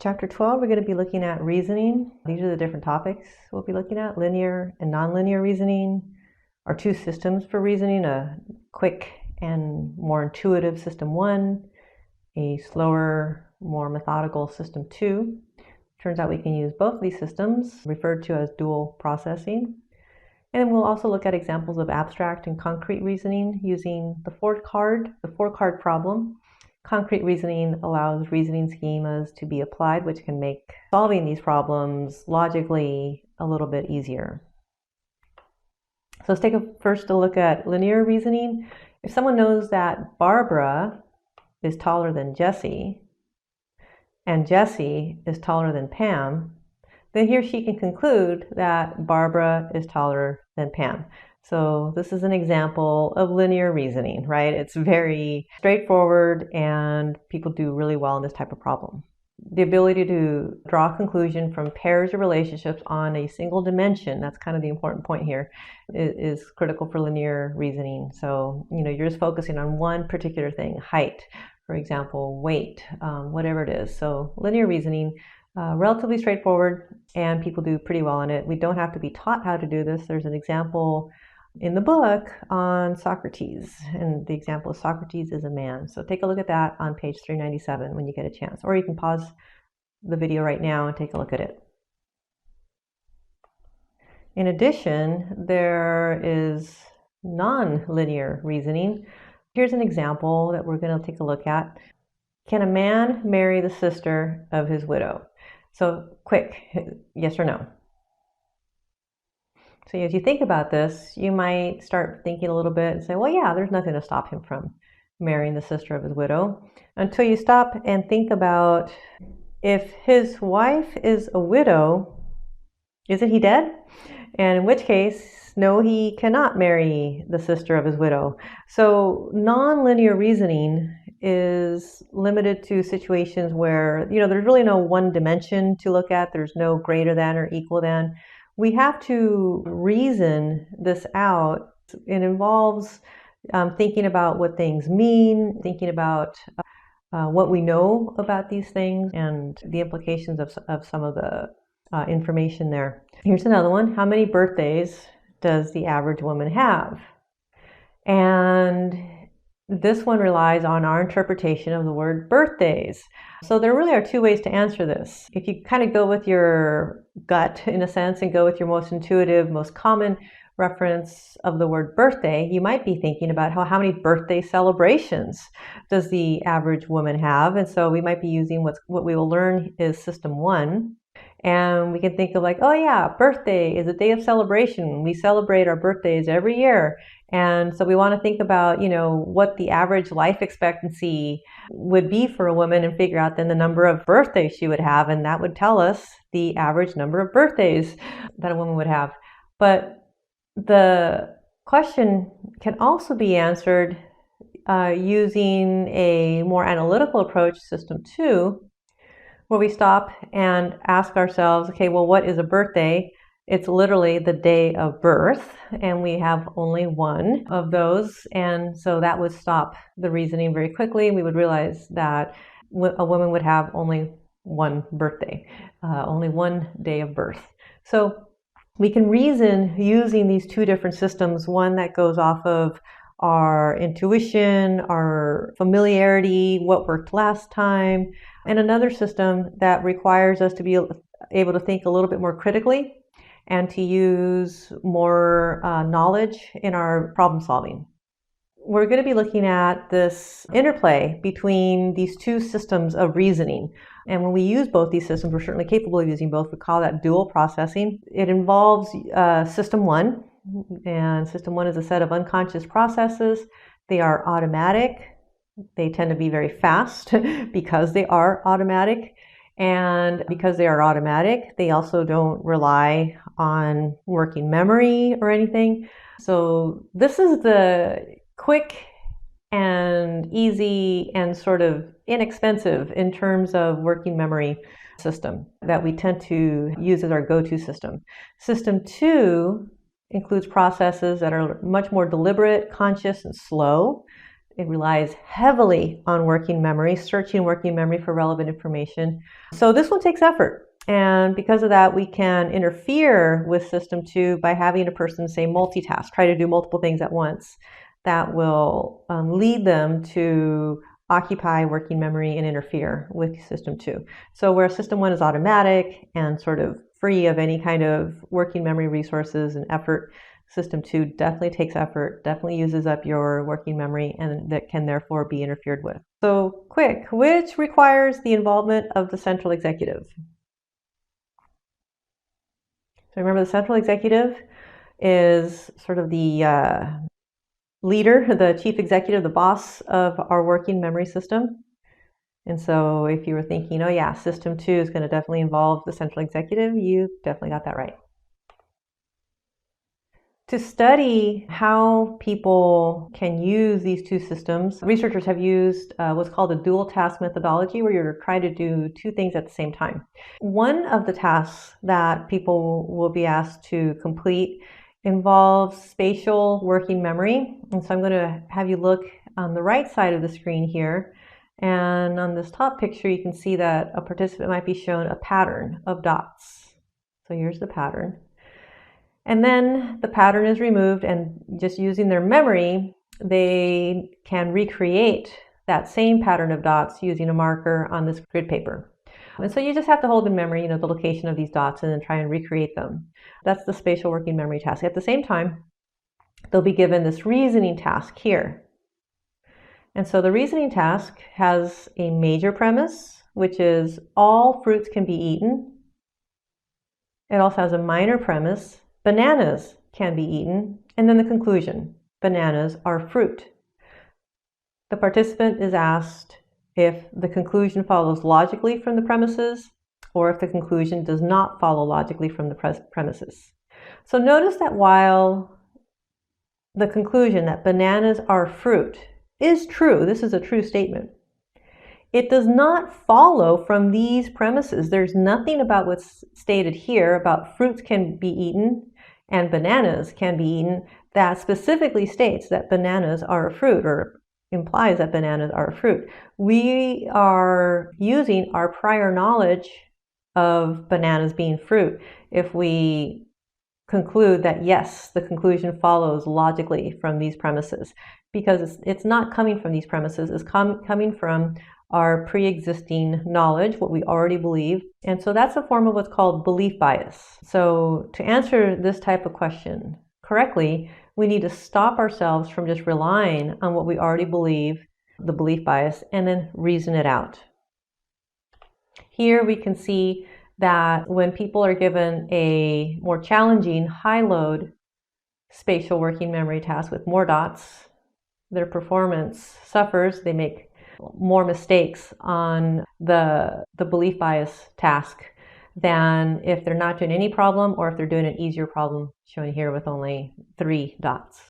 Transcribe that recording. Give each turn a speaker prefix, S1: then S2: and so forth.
S1: Chapter 12, we're going to be looking at reasoning. These are the different topics we'll be looking at. Linear and nonlinear reasoning are two systems for reasoning, a quick and more intuitive system 1, a slower, more methodical system 2. Turns out we can use both of these systems, referred to as dual processing. And we'll also look at examples of abstract and concrete reasoning using the four-card problem. Concrete reasoning allows reasoning schemas to be applied, which can make solving these problems logically a little bit easier. So let's take first a look at linear reasoning. If someone knows that Barbara is taller than Jessie, and Jessie is taller than Pam, then he or she can conclude that Barbara is taller than Pam. So this is an example of linear reasoning, right? It's very straightforward and people do really well in this type of problem. The ability to draw a conclusion from pairs of relationships on a single dimension, that's kind of the important point here, is critical for linear reasoning. So, you're just focusing on one particular thing, height, for example, weight, whatever it is. So linear reasoning, relatively straightforward, and people do pretty well in it. We don't have to be taught how to do this. There's an example in the book on Socrates, and the example is Socrates is a man. So take a look at that on page 397 when you get a chance, or you can pause the video right now and take a look at it. In addition, there is non-linear reasoning. Here's an example that we're going to take a look at. Can a man marry the sister of his widow? So quick, yes or no? So as you think about this, you might start thinking a little bit and say, well, yeah, there's nothing to stop him from marrying the sister of his widow, until you stop and think about, if his wife is a widow, isn't he dead? And in which case, no, he cannot marry the sister of his widow. So nonlinear reasoning is limited to situations where, there's really no one dimension to look at. There's no greater than or equal than. We have to reason this out. It involves thinking about what things mean, thinking about what we know about these things and the implications of some of the information there. Here's another one. How many birthdays does the average woman have? And this one relies on our interpretation of the word birthdays. So there really are two ways to answer this. If you kind of go with your gut, in a sense, and go with your most intuitive, most common reference of the word birthday, you might be thinking about how many birthday celebrations does the average woman have? And so we might be using what we will learn is system 1. And we can think of like, oh yeah, birthday is a day of celebration. We celebrate our birthdays every year. And so we want to think about, what the average life expectancy would be for a woman and figure out then the number of birthdays she would have. And that would tell us the average number of birthdays that a woman would have. But the question can also be answered using a more analytical approach, system 2, where we stop and ask ourselves, okay, well, what is a birthday? It's literally the day of birth, and we have only one of those. And so that would stop the reasoning very quickly. We would realize that a woman would have only one birthday, only one day of birth. So we can reason using these two different systems, one that goes off of our intuition, our familiarity, what worked last time, and another system that requires us to be able to think a little bit more critically and to use more knowledge in our problem solving. We're going to be looking at this interplay between these two systems of reasoning. And when we use both these systems, we're certainly capable of using both. We call that dual processing. It involves system 1. And system 1 is a set of unconscious processes. They are automatic. They tend to be very fast because they are automatic. And because they are automatic, they also don't rely on working memory or anything. So this is the quick and easy and sort of inexpensive in terms of working memory system that we tend to use as our go-to system. System 2 includes processes that are much more deliberate, conscious, and slow. It relies heavily on working memory, searching working memory for relevant information. So this one takes effort. And because of that, we can interfere with System 2 by having a person, say, multitask, try to do multiple things at once. That will lead them to occupy working memory and interfere with System 2. So where System 1 is automatic and sort of free of any kind of working memory resources and effort, System 2 definitely takes effort, definitely uses up your working memory, and that can therefore be interfered with. So quick, which requires the involvement of the central executive? So remember, the central executive is sort of the leader, the chief executive, the boss of our working memory system. And so if you were thinking, oh yeah, System 2 is going to definitely involve the central executive, you definitely got that right. To study how people can use these two systems, researchers have used what's called a dual task methodology, where you're trying to do two things at the same time. One of the tasks that people will be asked to complete involves spatial working memory. And so I'm going to have you look on the right side of the screen here. And on this top picture, you can see that a participant might be shown a pattern of dots. So here's the pattern. And then the pattern is removed, and just using their memory, they can recreate that same pattern of dots using a marker on this grid paper. And so you just have to hold in memory, the location of these dots and then try and recreate them. That's the spatial working memory task. At the same time, they'll be given this reasoning task here. And so the reasoning task has a major premise, which is all fruits can be eaten. It also has a minor premise, bananas can be eaten, and then the conclusion, bananas are fruit. The participant is asked if the conclusion follows logically from the premises, or if the conclusion does not follow logically from the premises. So notice that while the conclusion that bananas are fruit is true, this is a true statement, it does not follow from these premises. There's nothing about what's stated here about fruits can be eaten and bananas can be eaten that specifically states that bananas are a fruit, or implies that bananas are a fruit. We are using our prior knowledge of bananas being fruit if we conclude that yes, the conclusion follows logically from these premises, because it's not coming from these premises, it's coming from our pre-existing knowledge, what we already believe. And so that's a form of what's called belief bias. So to answer this type of question correctly, we need to stop ourselves from just relying on what we already believe, the belief bias, and then reason it out. Here we can see that when people are given a more challenging high load spatial working memory task with more dots, their performance suffers. They make more mistakes on the belief bias task than if they're not doing any problem, or if they're doing an easier problem, shown here with only 3 dots.